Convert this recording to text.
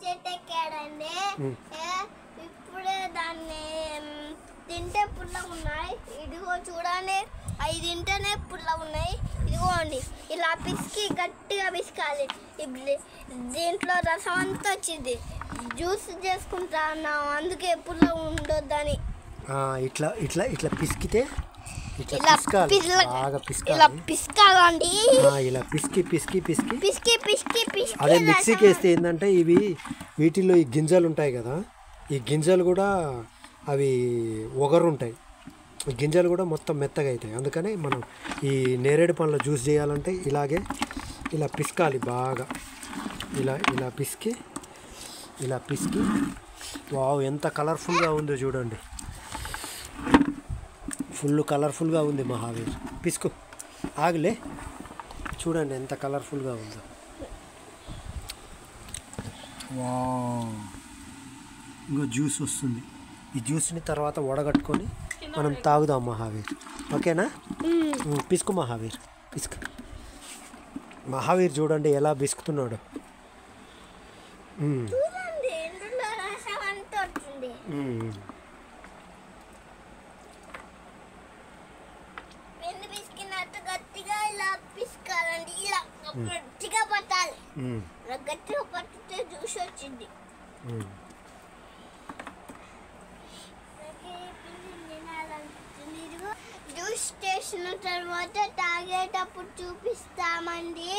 చెట్టు ఎక్కాడండి. ఇప్పుడే దాన్ని తింటే పుల్ల ఉన్నాయి. ఇదిగో చూడండి, అవి తింటేనే పుల్ల ఉన్నాయి. ఇదిగోండి, ఇలా పిసికి గట్టిగా పిసకాలి. దీంట్లో రసం అంతా వచ్చింది. జ్యూస్ చేసుకుంటా అన్నాం, అందుకే పుల్ల ఉండొద్దని. ఇట్లా ఇట్లా ఇట్లా పిసికితే ఇలా పిసకాలండి. ఇలా పిసికి పిసికి పిసికి పిసికి పిసికి పిసికి అదే మిక్సీకి వేస్తే ఏంటంటే వీటిల్లో ఈ గింజలు ఉంటాయి కదా, ఈ గింజలు కూడా అవి ఒగరు ఉంటాయి. ఈ గింజలు కూడా మొత్తం మెత్తగా అవుతాయి. అందుకని మనం ఈ నేరేడు పండ్ల జ్యూస్ చేయాలంటే ఇలాగే ఇలా పిసకాలి బాగా. ఇలా ఇలా పిసికి వావ్, ఎంత కలర్ఫుల్గా ఉందో చూడండి. ఫుల్ కలర్ఫుల్గా ఉంది మహావీర్. పిసుకు ఆగలే, చూడండి ఎంత కలర్ఫుల్గా ఉందో. వావ్, ఇంకో జ్యూస్ వస్తుంది. ఈ జ్యూస్ని తర్వాత వడగట్టుకొని మనం తాగుదాం మహావీర్. ఓకేనా? పిసుకు మహావీర్, పిసుకు. మహావీర్ చూడండి ఎలా బిసుకుతున్నాడు. గట్టిగా ఇలా పిసకాలండి. ఇలా గట్టిగా పట్టాలి. గట్టిగా పట్టితే జ్యూస్ వచ్చింది. జ్యూస్ చేసిన తర్వాత తాగేటప్పుడు చూపిస్తామండి.